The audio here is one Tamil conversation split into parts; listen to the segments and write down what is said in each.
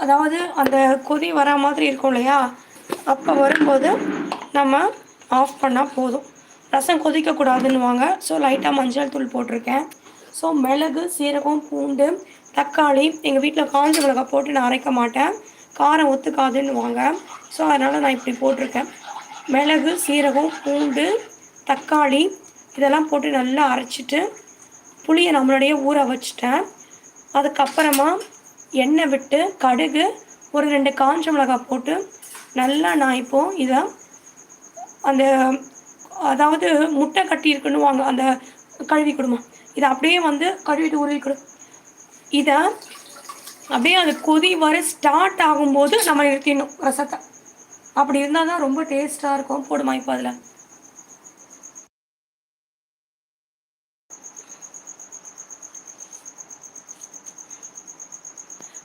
அதாவது அந்த கொதி வரா மாதிரி இருக்கும் இல்லையா, அப்போ வரும்போது நம்ம ஆஃப் பண்ணால் போதும். ரசம் கொதிக்கக்கூடாதுன்னுவாங்க. ஸோ லைட்டாக மஞ்சள் தூள் போட்டிருக்கேன். ஸோ மிளகு, சீரகம், பூண்டு, தக்காளி, எங்கள் வீட்டில் காஞ்ச மிளகாய் போட்டு நான் அரைக்க மாட்டேன், காரம் ஒத்துக்காதுன்னுவாங்க. ஸோ அதனால் நான் இப்படி போட்டிருக்கேன். மிளகு, சீரகம், பூண்டு, தக்காளி இதெல்லாம் போட்டு நல்லா அரைச்சிட்டு புளியை நம்மளுடைய ஊற வச்சுட்டேன். அதுக்கப்புறமா எண்ணெய் விட்டு கடுகு, ஒரு 2 காஞ்ச மிளகாய் போட்டு நல்லா நான் இப்போது இதை அந்த அதாவது முட்டை கட்டி இருக்குன்னுவாங்க, அந்த கழுவி கொடுமா, இதை அப்படியே வந்து கழுவிட்டு உருவி கொடு. இதை அப்படியே அது கொதி வர ஸ்டார்ட் ஆகும்போது நம்ம நிறுத்திடணும் ரசத்தை. அப்படி இருந்தால் தான் ரொம்ப டேஸ்ட்டாக இருக்கும். போடுமா இப்போ அதில்.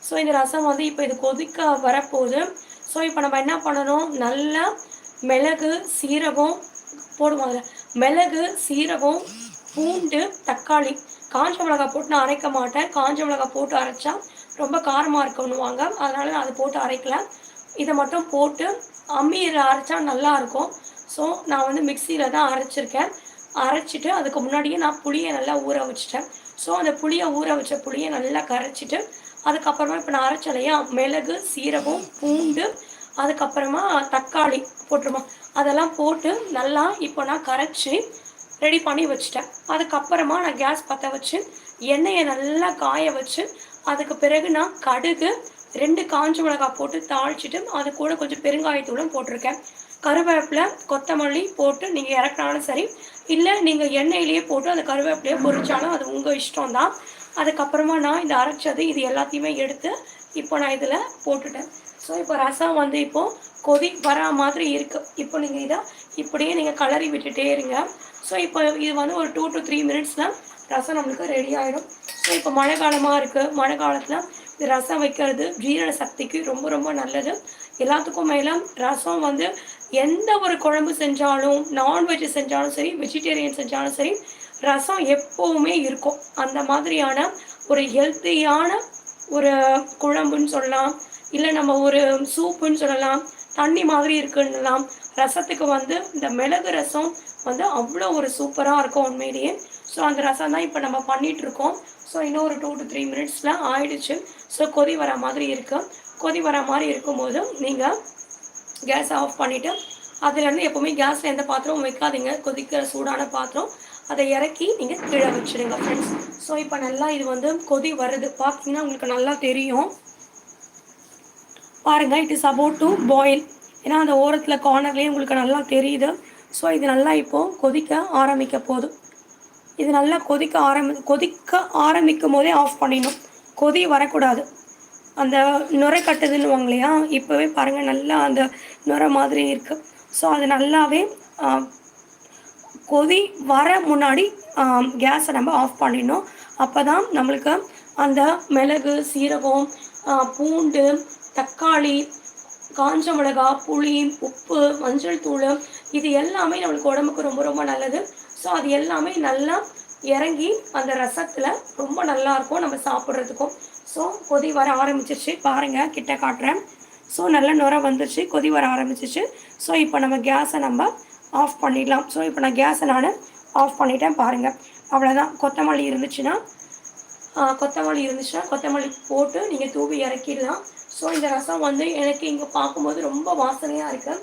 ஸோ இந்த ரசம் வந்து இப்போ இது கொதிக்க வரப்போகுது. ஸோ இப்போ நம்ம என்ன பண்ணணும், நல்லா மிளகு, சீரகம் போடுவாங்க. மிளகு, சீரகம், பூண்டு, தக்காளி, காஞ்ச மிளகாய் போட்டு நான் அரைக்க மாட்டேன். காஞ்ச மிளகாய் போட்டு அரைச்சா ரொம்ப காரமாக இருக்கணுவாங்க, அதனால் நான் அதை போட்டு அரைக்கல. இதை மட்டும் போட்டு அம்மியில் அரைச்சா நல்லாயிருக்கும். ஸோ நான் வந்து மிக்சியில் தான் அரைச்சிருக்கேன். அரைச்சிட்டு அதுக்கு முன்னாடியே நான் புளியை நல்லா ஊற வச்சுட்டேன். ஸோ அந்த புளியை ஊற வச்ச புளியை நல்லா கரைச்சிட்டு அதுக்கப்புறமா இப்போ நான் அரைச்சேன் இல்லையா, மிளகு, சீரகம், பூண்டு, அதுக்கப்புறமா தக்காளி போட்டுருமா, அதெல்லாம் போட்டு நல்லா இப்போ நான் கரைச்சி ரெடி பண்ணி வச்சுட்டேன். அதுக்கப்புறமா நான் கேஸ் பற்ற வச்சு எண்ணெயை நல்லா காய வச்சு அதுக்கு பிறகு நான் கடுகு, 2 காஞ்ச மிளகாய் போட்டு தாளிச்சிட்டு அது கூட கொஞ்சம் பெருங்காயத்தூளும் போட்டிருக்கேன். கருவேப்பிலை, கொத்தமல்லி போட்டு நீங்கள் இறக்குனாலும் சரி, இல்லை நீங்கள் எண்ணெயிலேயே போட்டு அந்த கருவேப்பிலையை பொரிச்சாலும் அது உங்கள் இஷ்டம் தான். அதுக்கப்புறமா நான் இந்த அரைச்சது இது எல்லாத்தையுமே எடுத்து இப்போ நான் இதில் போட்டுட்டேன். ஸோ இப்போ ரசம் வந்து இப்போது கொதி வரா மாதிரி இருக்குது. இப்போ நீங்கள் இதை இப்படியே நீங்கள் கலரி விட்டுட்டே இருங்க. ஸோ இப்போ இது வந்து ஒரு 2 to 3 மினிட்ஸில் ரசம் நம்மளுக்கு ரெடி ஆகிடும். ஸோ இப்போ மழை காலமாக இருக்குது. மழை காலத்தில் இந்த ரசம் வைக்கிறது ஜீரண சக்திக்கு ரொம்ப ரொம்ப நல்லது. எல்லாத்துக்கும் மேலே ரசம் வந்து எந்த ஒரு குழம்பு செஞ்சாலும், நான்வெஜ் செஞ்சாலும் சரி, வெஜிடேரியன் செஞ்சாலும் சரி, ரசம் எப்போவுமே இருக்கும். அந்த மாதிரியான ஒரு ஹெல்த்தியான ஒரு குழம்புன்னு சொல்லலாம், இல்லை நம்ம ஒரு சூப்புன்னு சொல்லலாம், தண்ணி மாதிரி இருக்குன்னலாம். ரசத்துக்கு வந்து இந்த மிளகு ரசம் வந்து அவ்வளோ ஒரு சூப்பராக இருக்கும் உண்மையிலேயே. ஸோ அந்த ரசம் தான் இப்போ நம்ம பண்ணிகிட்ருக்கோம். ஸோ இன்னும் ஒரு 2 to 3 மினிட்ஸில் ஆயிடுச்சு. ஸோ கொதி வர மாதிரி இருக்குது. கொதி வர மாதிரி இருக்கும்போது நீங்கள் கேஸ் ஆஃப் பண்ணிவிட்டு அதுலேருந்து எப்போவுமே கேஸில் எந்த பாத்திரமும் வைக்காதீங்க. கொதிக்கிற சூடான பாத்திரம், அதை இறக்கி நீங்கள் கீழே வச்சுடுங்க ஃப்ரெண்ட்ஸ். ஸோ இப்போ நல்லா இது வந்து கொதி வருது, பார்த்தீங்கன்னா உங்களுக்கு நல்லா தெரியும். பாருங்கள், it is about to boil. ஏன்னா அந்த ஓரத்தில் கார்னர்லேயே உங்களுக்கு நல்லா தெரியுது. ஸோ இது நல்லா இப்போது கொதிக்க ஆரம்பிக்க போகுது. இது நல்லா கொதிக்க ஆரம்பிக்கும் போதே ஆஃப் பண்ணிடணும். கொதி வரக்கூடாது. அந்த நுரை கட்டுதுன்னுவாங்க இல்லையா, இப்போவே பாருங்கள் நல்லா அந்த நுரை மாதிரி இருக்குது. ஸோ அது நல்லாவே கொதி வர முன்னாடி கேஸை நம்ம ஆஃப் பண்ணிடணும். அப்போ தான் நம்மளுக்கு அந்த மிளகு, சீரகம், பூண்டு, தக்காளி, காஞ்ச மிளகாய், புளி, உப்பு, மஞ்சள் தூள் இது எல்லாமே நம்மளுக்கு உடம்புக்கு ரொம்ப ரொம்ப நல்லது. ஸோ அது எல்லாமே நல்லா இறங்கி அந்த ரசத்தில் ரொம்ப நல்லாயிருக்கும் நம்ம சாப்பிட்றதுக்கும். ஸோ கொதி வர ஆரம்பிச்சிருச்சு பாருங்கள், கிட்ட காட்டுறேன். ஸோ நல்லா நுரை வந்துருச்சு, கொதி வர ஆரம்பிச்சிச்சு. ஸோ இப்போ நம்ம கேஸை நம்ம ஆஃப் பண்ணிடலாம். ஸோ இப்போ நான் கேஸை ஆஃப் பண்ணிட்டேன் பாருங்கள். அவ்வளோதான். கொத்தமல்லி இருந்துச்சுன்னா கொத்தமல்லி போட்டு நீங்கள் தூவி இறக்கிடலாம். ஸோ இந்த ரசம் வந்து எனக்கு இங்கே பார்க்கும்போது ரொம்ப வாசனையாக இருக்குது,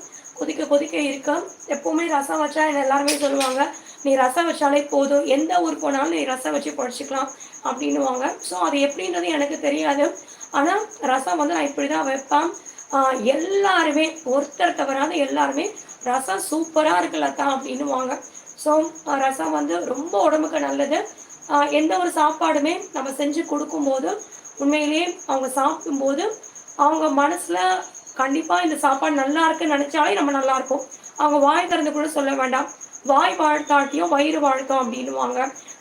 கொதிக்க இருக்கு. எப்போவுமே ரசம் வச்சா என்ன எல்லாருமே சொல்லுவாங்க, நீ ரசம் வச்சாலே போதும், எந்த ஊர் போனாலும் நீ ரசம் வச்சு படிச்சுக்கலாம் அப்படின்னுவாங்க. ஸோ அது எப்படின்றது எனக்கு தெரியாது. ஆனால் ரசம் வந்து நான் இப்படி தான் வைப்பேன். எல்லாருமே ஒருத்தர் தவறாத எல்லாருமே ரசம் சூப்பராக இருக்குல்லத்தா அப்படின்னுவாங்க. ஸோ ரசம் வந்து ரொம்ப உடம்புக்கு நல்லது. எந்த ஒரு சாப்பாடுமே நம்ம செஞ்சு கொடுக்கும்போது உண்மையிலேயே அவங்க சாப்பிடும்போது அவங்க மனசில் கண்டிப்பாக இந்த சாப்பாடு நல்லா இருக்குன்னு நினச்சாலே நம்ம நல்லாயிருக்கும். அவங்க வாய் திறந்து கூட சொல்ல வேண்டாம், வாய் வாழ்த்தாட்டியும் வயிறு வாழ்த்தோம் அப்படின்வாங்க.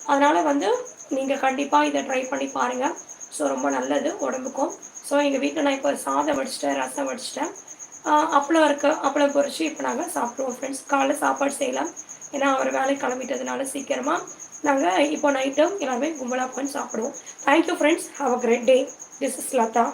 அதனால் வந்து நீங்கள் கண்டிப்பாக இதை ட்ரை பண்ணி பாருங்கள். ஸோ ரொம்ப நல்லது உடம்புக்கும். ஸோ எங்கள் வீட்டில் நான் இப்போ சாதம் வடிச்சிட்டேன், ரசம் வடிச்சிட்டேன், அப்பளம் பொரிச்சு இப்போ நாங்கள் சாப்பிடுவோம் ஃப்ரெண்ட்ஸ். காலைல சாப்பாடு செய்யலாம், ஏன்னா அவர் வேலைக்கு கிளம்பிட்டதுனால சீக்கிரமாக நாங்கள் இப்போ நைட்டும் எல்லாமே கும்பலாக உட்காந்து சாப்பிடுவோம். Thank you friends, have a great day. This is Latha.